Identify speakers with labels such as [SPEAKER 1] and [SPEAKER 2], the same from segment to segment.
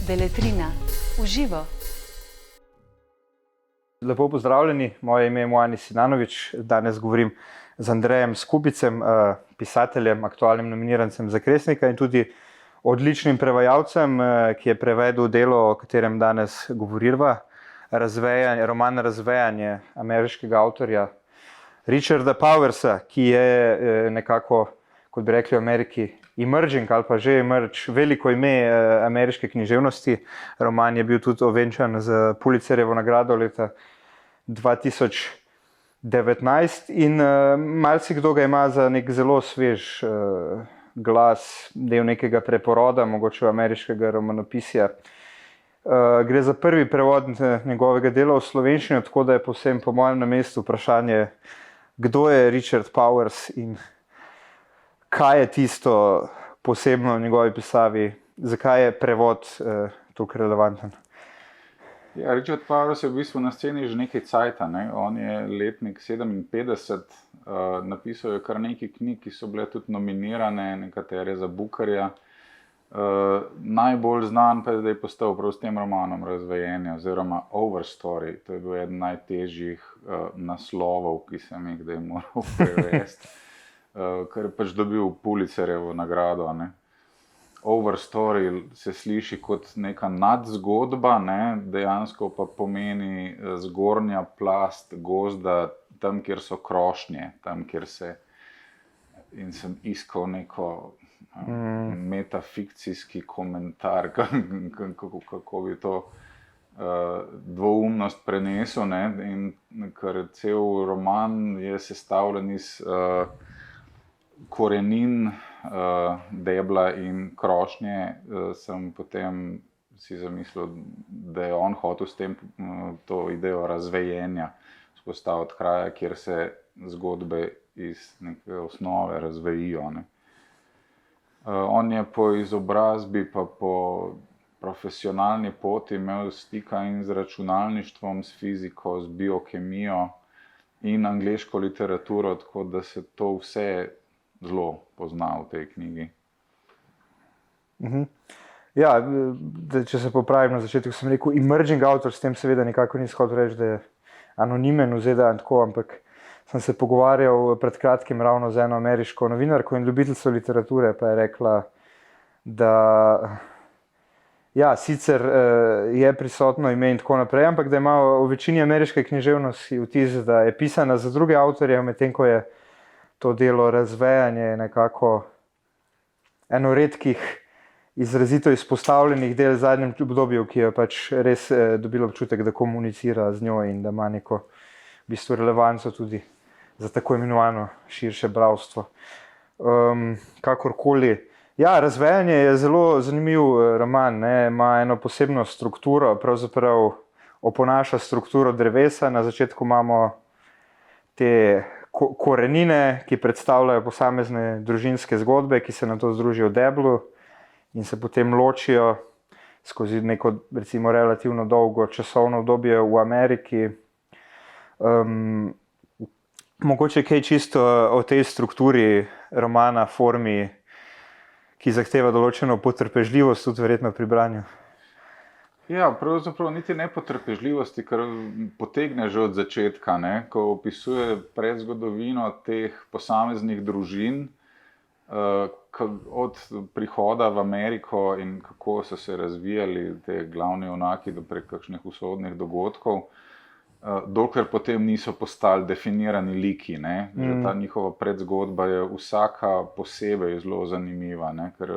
[SPEAKER 1] Beletrina v živo.
[SPEAKER 2] Lepo pozdravljeni, moje ime je Mojani Sinanović, danes govorim z Andrejem Skubicem, pisateljem, aktualnim nominirancem za Kresnika in tudi odličnim prevajalcem, ki je prevedel delo, o katerem danes govoriva, roman Razvejanje ameriškega avtorja Richarda Powersa, ki je nekako, kot bi rekli v Ameriki, emerging ali pa že emerge, veliko ime ameriške književnosti. Roman je bil tudi ovenčan z Pulitzerjevo nagrado leta 2019 in marsikdo ga ima za nek zelo svež glas, del nekega preporoda, mogoče ameriškega romanopisja. Gre za prvi prevod njegovega dela v slovenščino, tako da je povsem po mojem na mestu vprašanje, kdo je Richard Powers in kaj je tisto posebno v njegovi pisavi, zakaj je prevod tukaj relevanten.
[SPEAKER 3] Ja, Richard Powers je v bistvu na sceni že nekaj cajta, ne? On je letnik 57, napisal je kar nekaj knjig, ki so bile tudi nominirane, nekatere za Bookerja. Najbolj znan pa je zdaj postal prav s tem romanom Razvejanje oziroma Overstory. To je bil eden najtežjih naslovov, ki sem jih kdaj moral prevesti, ker je pač dobil Pulitzerjevo nagrado, ne. Overstory se sliši kot neka nadzgodba, ne, dejansko pa pomeni zgornja plast gozda, tam, kjer so krošnje, tam, kjer se... In sem iskal neko metafikcijski komentar, kako bi to dvoumnost prenesel, ne, in ker cel roman je sestavljen iz korenin, debla in krošnje, sem potem si zamislil, da je on hotel s tem to idejo razvejenja vzpostaviti kraja, kjer se zgodbe iz neke osnove razvejijo, ne. On je po izobrazbi pa po profesionalni poti imel stika in z računalništvom, s fiziko, z biokemijo in angleško literaturo, tako da se to vse zelo pozna v tej knjigi.
[SPEAKER 2] Ja, če se popravim na začetku, sem rekel emerging author, s tem seveda nikako nisem hotel reči, da je anonimen v ZDA in tako, ampak sem se pogovarjal pred kratkim ravno z eno ameriško novinarko in ljubiteljico literature, pa je rekla, da ja, sicer je prisotno ime in tako naprej, ampak da ima v večini ameriške književnosti vtis, da je pisana za druge avtorje, medtem ko je to delo Razvejanje nekako eno redkih izrazito izpostavljenih del v zadnjem obdobju, ki je pač res dobilo občutek, da komunicira z njo in da ima neko v bistvu relevanco tudi za tako imenovano širše bralstvo. Kakorkoli. Ja, Razvejanje je zelo zanimiv roman, ne, ima eno posebno strukturo, pravzaprav oponaša strukturo drevesa. Na začetku imamo te korenine, ki predstavljajo posamezne družinske zgodbe, ki se nato združijo v deblu in se potem ločijo skozi neko, recimo, relativno dolgo časovno obdobje v Ameriki. Mogoče kaj čisto o tej strukturi romana, formi, ki zahteva določeno potrpežljivost, tudi verjetno pri branju.
[SPEAKER 3] Ja, pravzaprav niti ne potrpežljivosti, ker potegne že od začetka, ne, ko opisuje predzgodovino teh posameznih družin, od prihoda v Ameriko in kako so se razvijali te glavni junaki do prek kakšnih usodnih dogodkov, dokler potem niso postali definirani liki, ne. Že ta njihova predzgodba je vsaka posebej zelo zanimiva, ne, ker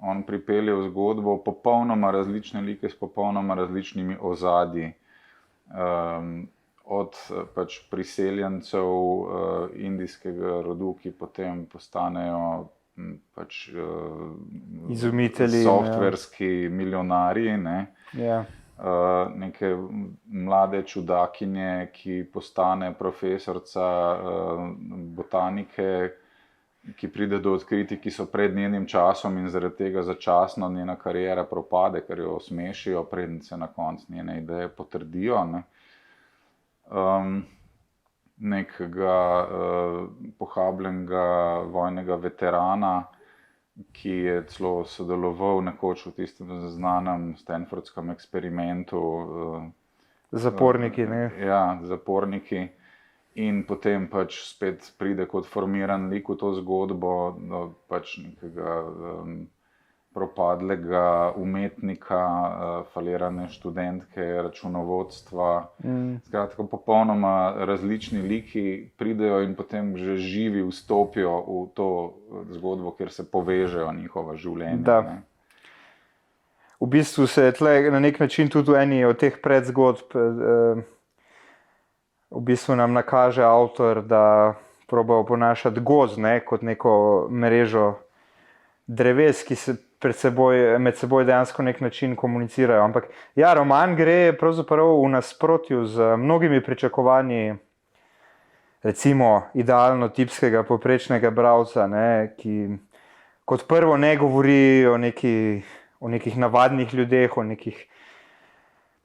[SPEAKER 3] on pripelje v zgodbo popolnoma različne like s popolnoma različnimi ozadji. Od pač priseljencev indijskega rodu, ki potem postanejo pač
[SPEAKER 2] izumitelji,
[SPEAKER 3] softverski milijonarji, ne.
[SPEAKER 2] Ja.
[SPEAKER 3] Neke mlade čudakinje, ki postane profesorica botanike, ki pride do odkritij, ki so pred njenim časom in zaradi tega začasno njena kariera propade, ker jo osmešijo, preden se na koncu njene ideje potrdijo, ne. Nekega pohabljenega vojnega veterana, ki je celo sodeloval nekoč v tistem znanem Stanfordskem eksperimentu.
[SPEAKER 2] Zaporniki, ne?
[SPEAKER 3] Ja, zaporniki. In potem pač spet pride kot formiran lik v to zgodbo pač nekega propadlega umetnika, falirane študentke računovodstva. Skratka, popolnoma različni liki pridejo in potem že živi vstopijo v to zgodbo, kjer se povežejo njihova življenja.
[SPEAKER 2] Da.
[SPEAKER 3] Ne.
[SPEAKER 2] V bistvu se tle na nek način tudi v eni od teh predzgodb v bistvu nam nakaže avtor, da proba oponašati gozd, ne, kot neko mrežo dreves, ki se med seboj dejansko nek način komunicirajo. Ampak ja, roman gre pravzaprav v nasprotju z mnogimi pričakovanji, recimo idealno tipskega povprečnega bralca, ne, ki kot prvo ne govori o nekih navadnih ljudeh, o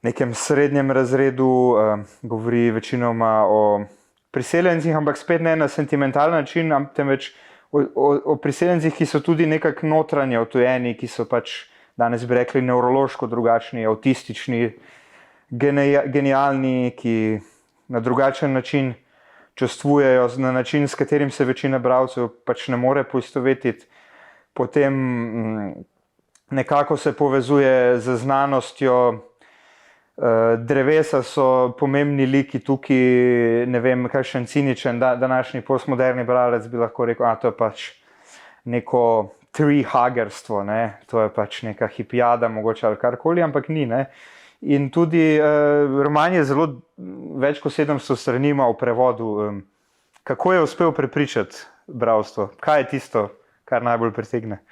[SPEAKER 2] nekem srednjem razredu, govori večinoma o priseljencih, ampak spet ne na sentimentalen način, temveč o priseljencih, ki so tudi nekako notranje odtujeni, ki so pač danes bi rekli nevrološko drugačni, avtistični, genialni, ki na drugačen način čustvujejo, na način, s katerim se večina bralcev pač ne more poistovetiti. Potem nekako se povezuje z znanostjo, drevesa so pomembni liki tukaj, ne vem, kakšen ciničen današnji postmoderni bralec bi lahko rekel, to je pač neko tree-huggerstvo, ne, to je pač neka hipijada mogoče ali karkoli, ampak ni, ne. In tudi roman je zelo več kot 700 strani ima v prevodu. Kako je uspel prepričati bralstvo? Kaj je tisto, kar najbolj pritegne?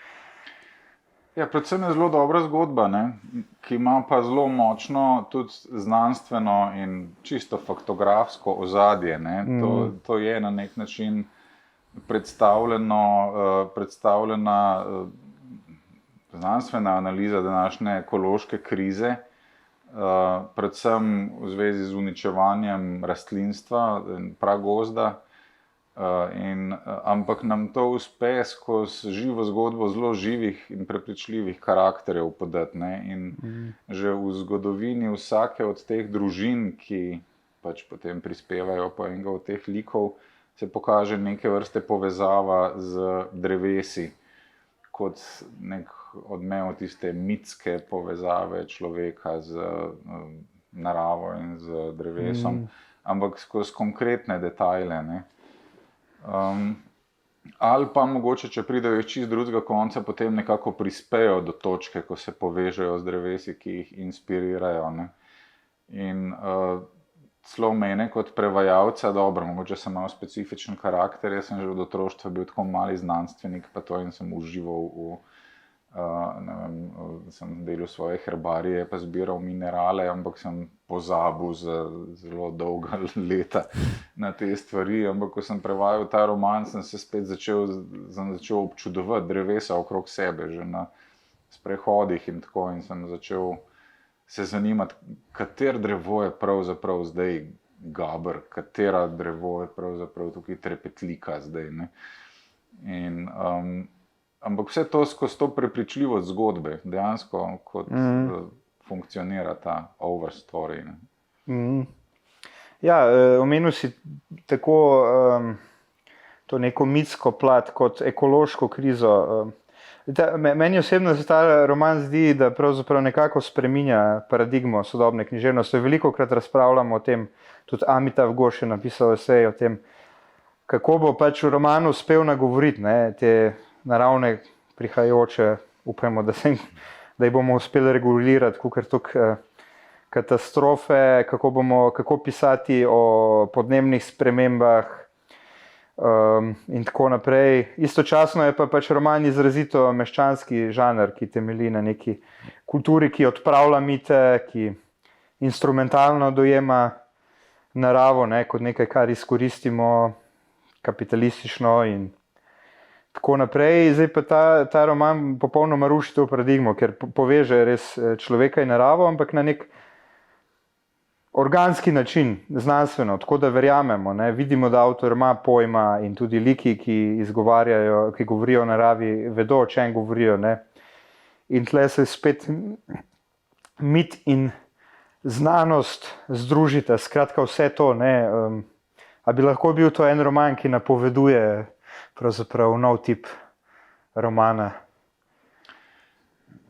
[SPEAKER 3] Ja, predvsem je zelo dobra zgodba, ne, ki ima pa zelo močno tudi znanstveno in čisto faktografsko ozadje. Ne. To je na nek način predstavljena znanstvena analiza današnje ekološke krize, predvsem v zvezi z uničevanjem rastlinstva in pragozda. Ampak nam to uspe skozi živo zgodbo zelo živih in prepričljivih karakterjev podati, ne? In že v zgodovini vsake od teh družin, ki pač potem prispevajo pa enega od teh likov, se pokaže neke vrste povezava z drevesi, kot nek odmev tiste mitske povezave človeka z naravo in z drevesom, ampak skozi konkretne detajle, ne. Ali pa mogoče, če pridejo iz čist drugega konca, potem nekako prispejo do točke, ko se povežejo z drevesi, ki jih inspirirajo, ne. In celo mene kot prevajalca, dobro, mogoče sem imel specifičen karakter, jaz sem že od otroštva bil tako mali znanstvenik, pa to in sem užival sem delal svoje herbarije, pa zbiral minerale, ampak sem pozabil za zelo dolga leta na te stvari. Ampak ko sem prevajal ta roman, sem spet začel občudovati drevesa okrog sebe, že na sprehodih in tako, in sem začel se zanimati, katero drevo je pravzaprav zdaj gaber, katera drevo je pravzaprav tukaj trepetlika zdaj, ne. In ampak vse to skozi to prepričljivost zgodbe, dejansko kot funkcionira ta overstory.
[SPEAKER 2] Ja, omenil si tako to neko mitsko plat kot ekološko krizo. Meni osebno se ta roman zdi, da pravzaprav nekako spreminja paradigmo sodobne književnosti. Velikokrat razpravljamo o tem, tudi Amitav Ghosh je napisal esej o tem, kako bo pač v romanu uspel nagovoriti, ne, te naravne prihajajoče, upajmo, da jih bomo uspeli regulirati, kakor tukaj katastrofe, kako pisati o podnebnih spremembah in tako naprej. Istočasno je pa pač roman izrazito meščanski žanr, ki temelji na neki kulturi, ki odpravlja mite, ki instrumentalno dojema naravo, ne, kot nekaj, kar izkoristimo kapitalistično in tako naprej. Zdaj pa ta roman popolnoma ruši to paradigmo, ker poveže res človeka in naravo, ampak na nek organski način, znanstveno, tako da verjamemo, ne? Vidimo, da avtor ima pojma in tudi liki, ki govorijo o naravi, vedo, o čem govorijo. Ne? In tle se spet mit in znanost združita, skratka vse to. Ne? A bi lahko bil to en roman, ki napoveduje pravzaprav nov tip romana?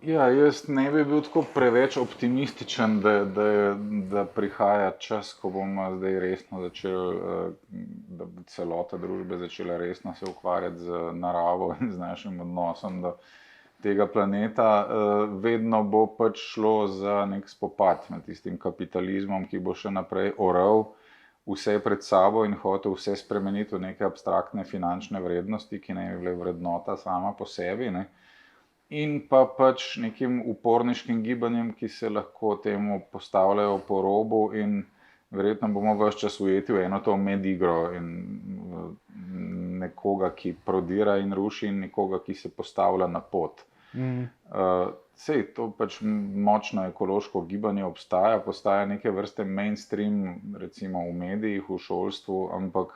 [SPEAKER 3] Ja, jaz ne bi bil tako preveč optimističen, da prihaja čas, ko bomo zdaj resno začeli, da bo celota družbe začela resno se ukvarjati z naravo in z našim odnosom do tega planeta. Vedno bo pač šlo za nek spopad med tistim kapitalizmom, ki bo še naprej oral vse pred sabo in hotel vse spremeniti v neke abstraktne finančne vrednosti, ki ne bi bile vrednota sama po sebi, ne? In pa pač nekim uporniškim gibanjem, ki se lahko temu postavljajo po robu in verjetno bomo ves čas ujeti v eno to medigro in nekoga, ki prodira in ruši in nekoga, ki se postavlja na pot. Sej, to pač močno ekološko gibanje postaja neke vrste mainstream, recimo v medijih, v šolstvu, ampak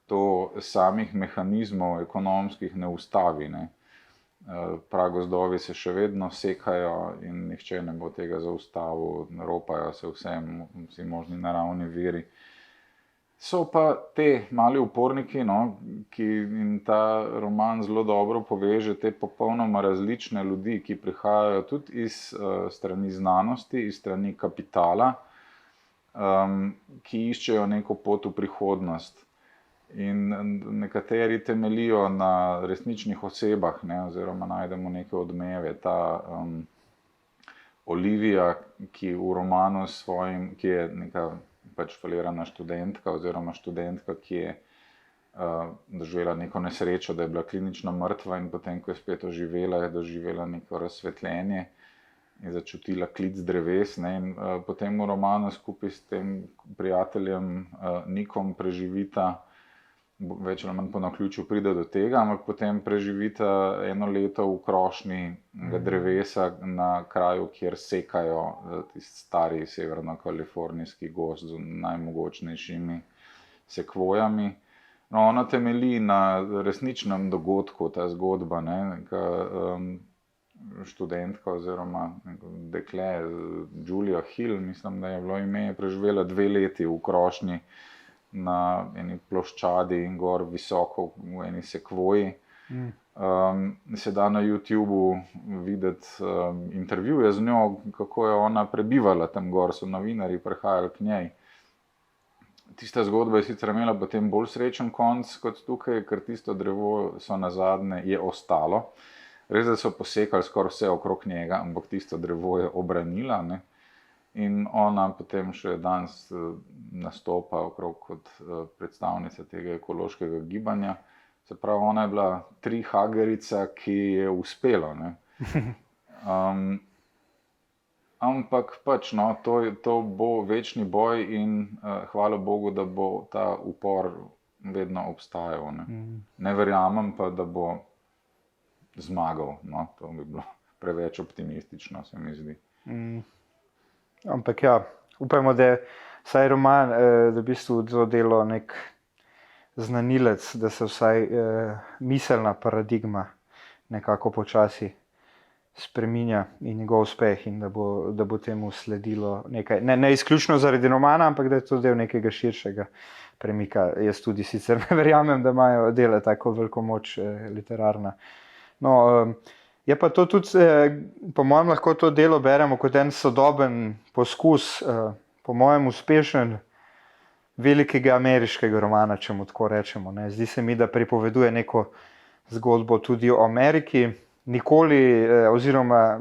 [SPEAKER 3] to samih mehanizmov ekonomskih ne ustavi, ne. Pragozdovi se še vedno sekajo in nihče ne bo tega zaustavil, ropajo se vsi možni naravni viri. So pa te mali uporniki, no, ki in ta roman zelo dobro poveže te popolnoma različne ljudi, ki prihajajo tudi iz strani znanosti, iz strani kapitala, ki iščejo neko pot v prihodnost. In nekateri temeljijo na resničnih osebah, ne, oziroma najdemo neke odmeve. Ta Olivia, ki v romanu svojim, ki je neka pač falirana študentka oziroma študentka, ki je doživela neko nesrečo, da je bila klinično mrtva in potem, ko je spet oživela, je doživela neko razsvetljenje in začutila klic dreves, ne, in potem v romanu skupaj s tem prijateljem Nikom preživita, več ali manj po naključju pride do tega, ampak potem preživita eno leto v krošnji drevesa na kraju, kjer sekajo tisti stari severno-kalifornijski gozd z najmogočnejšimi sekvojami. No, ona temelji na resničnem dogodku, ta zgodba, ne, neka študentka oziroma dekle, Julia Hill, mislim, da je bilo ime, je preživela 2 leti v krošnji na eni ploščadi in gor visoko v eni sekvoji. Se da na YouTubeu videti intervjuje z njo, kako je ona prebivala tam gor, so novinarji prihajali k njej. Tista zgodba je sicer imela potem bolj srečen konc kot tukaj, ker tisto drevo so nazadnje je ostalo. Res, da so posekali skoraj vse okrog njega, ampak tisto drevo je obranila, ne. In ona potem še danes nastopa okrog kot predstavnica tega ekološkega gibanja. Se pravi, ona je bila trihagerica, ki je uspelo, ne. Ampak pač, no, to bo večni boj in hvala Bogu, da bo ta upor vedno obstajal, ne. Ne verjamem pa, da bo zmagal, no, to bi bilo preveč optimistično, se mi zdi.
[SPEAKER 2] Ampak ja, upajmo, da je vsaj roman, da v bistvu to delo nek znanilec, da se vsaj miselna paradigma nekako počasi spreminja in njegov uspeh in da bo temu sledilo nekaj. Ne izključno zaradi romana, ampak da je to del nekega širšega premika. Jaz tudi sicer ne verjamem, da imajo dela tako veliko moč literarna. No, je pa to tudi, po mojem, lahko to delo beremo kot en sodoben poskus, po mojem uspešen, velikega ameriškega romana, če mu tako rečemo, ne. Zdi se mi, da pripoveduje neko zgodbo tudi o Ameriki, nikoli, oziroma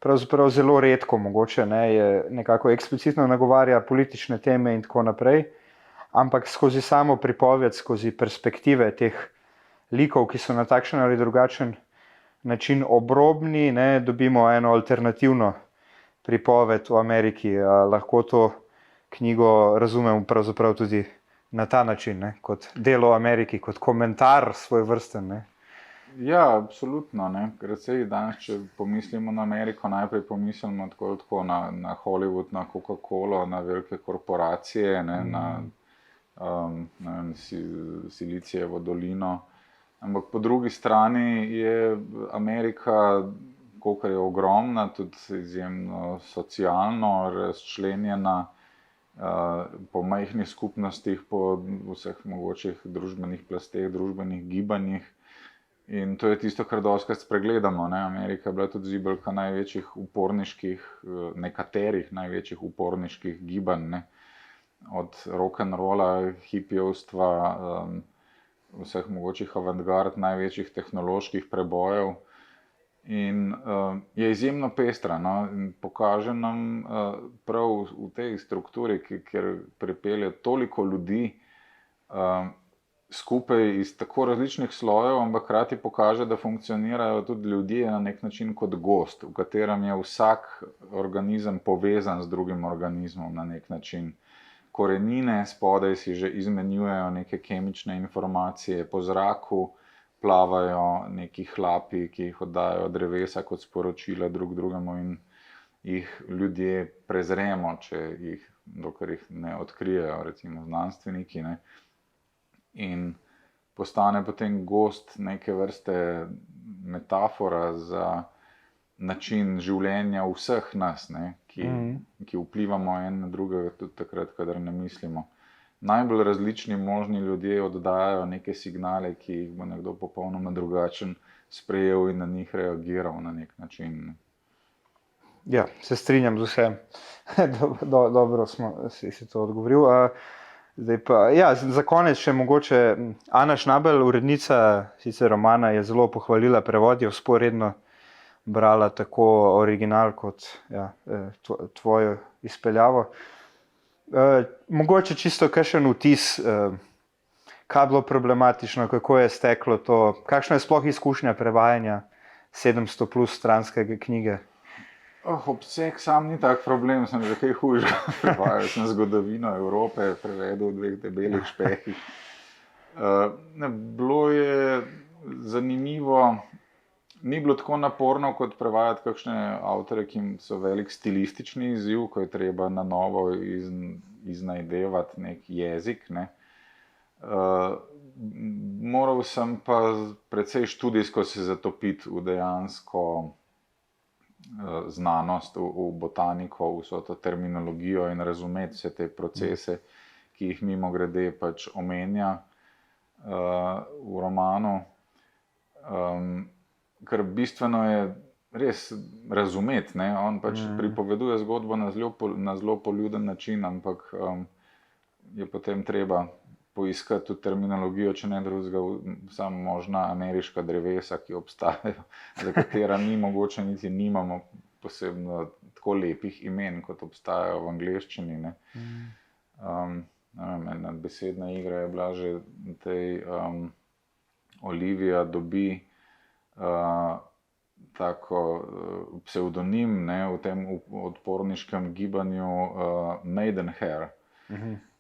[SPEAKER 2] pravzaprav zelo redko mogoče, ne, je nekako eksplicitno nagovarja politične teme in tako naprej, ampak skozi samo pripoved, skozi perspektive teh likov, ki so na takšen ali drugačen način obrobni, ne, dobimo eno alternativno pripoved o Ameriki. Lahko to knjigo razumemo pravzaprav tudi na ta način, ne, kot delo o Ameriki, kot komentar svoj vrsten, ne.
[SPEAKER 3] Ja, absolutno. Ne. Ker sej danes, če pomislimo na Ameriko, najprej pomislimo tako na Hollywood, na Coca-Colo, na velike korporacije, ne, na ne vem, Silicijevo dolino. Ampak po drugi strani je Amerika, kolikor je ogromna, tudi izjemno socialno razčlenjena, po majhnih skupnostih, po vseh mogočih družbenih plasteh, družbenih gibanjih. In to je tisto, kar dostikrat spregledamo, ne. Amerika je bila tudi zibelka največjih uporniških, nekaterih največjih uporniških gibanj, ne. Od rock'n'rolla, hipijevstva, vseh mogočih avantgard, največjih tehnoloških prebojev. In je izjemno pestra, no, in pokaže nam prav v tej strukturi, kjer pripelje toliko ljudi skupaj iz tako različnih slojev, ampak hkrati pokaže, da funkcionirajo tudi ljudje na nek način kot gozd, v katerem je vsak organizem povezan z drugim organizmom na nek način. Korenine spodaj si že izmenjujejo neke kemične informacije, po zraku plavajo neki hlapi, ki jih oddajajo drevesa kot sporočila drug drugemu in jih ljudje prezremo, dokler jih ne odkrijejo, recimo znanstveniki, ne. In postane potem gozd neke vrste metafora za način življenja vseh nas, ne, ki vplivamo en na drugega tudi takrat, kadar ne mislimo. Najbolj različni možni ljudje oddajajo neke signale, ki jih bo nekdo popolnoma drugačen sprejel in na njih reagiral na nek način.
[SPEAKER 2] Ja, se strinjam z vsem. Dobro si to odgovoril. Zdaj pa, ja, za konec še mogoče Ana Schnabel, urednica sicer romana, je zelo pohvalila prevod, je vzporedno brala tako original kot tvojo izpeljavo. Mogoče čisto kakšen vtis, kaj je bilo problematično, kako je steklo to, kakšna je sploh izkušnja prevajanja 700 plus stranske knjige?
[SPEAKER 3] Obseg sam ni tak problem, sem že kaj hujšega prevajal, sem zgodovino Evrope prevedel v 2 debelih špehih. Bilo je zanimivo, ni bilo tako naporno, kot prevajati kakšne avtorje, ki so velik stilistični izziv, ko je treba na novo iznajdevati nek jezik, ne. Moral sem pa precej študijsko se zatopiti v dejansko znanost, v botaniko, vso to terminologijo in razumeti vse te procese, ki jih mimogrede pač omenja v romanu. Ker bistveno je res razumeti, ne, on pač pripoveduje zgodbo na zelo poljuden način, ampak je potem treba poiskati tudi terminologijo, če ne drugega, samo možna ameriška drevesa, ki obstajajo, za katera mi mogoče niti nimamo posebno tako lepih imen, kot obstajajo v angleščini, ne. Ena besedna igra je bila že tej Olivia dobi tako psevdonim, ne, v tem odporniškem gibanju Maidenhair.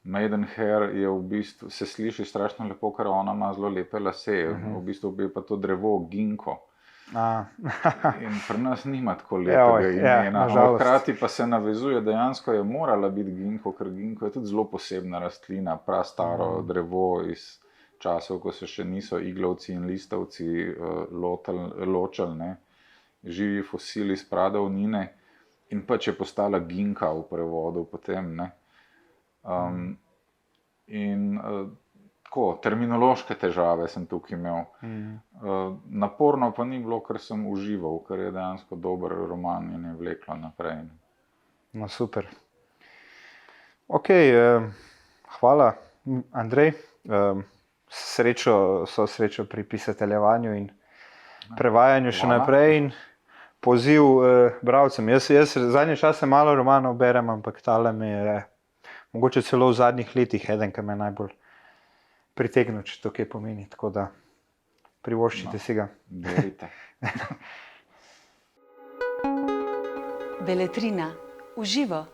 [SPEAKER 3] Maidenhair je v bistvu, se sliši strašno lepo, ker ona ima zelo lepe lase, v bistvu je pa to drevo ginko. In pri nas nima tako lepega imena, hkrati pa se navezuje, dejansko je morala biti ginko, ker ginko je tudi zelo posebna rastlina, prastaro drevo iz časov, ko se še niso iglavci in listavci ločali, ne, živi fosili iz pradavnine in pač je postala ginka v prevodu potem, ne. Tako, terminološke težave sem tukaj imel. Naporno pa ni bilo, ker sem užival, ker je dejansko dober roman in je vleklo naprej.
[SPEAKER 2] No, super. Hvala, Andrej. Srečo pri pisateljevanju in prevajanju še naprej in poziv bralcem. Jaz zadnje čase malo romanov berem, ampak tale mi je mogoče celo v zadnjih letih eden, ki me najbolj pritegnil, če to kaj pomeni, tako da privoščite si ga.
[SPEAKER 3] Berite.
[SPEAKER 1] Beletrina. V živo.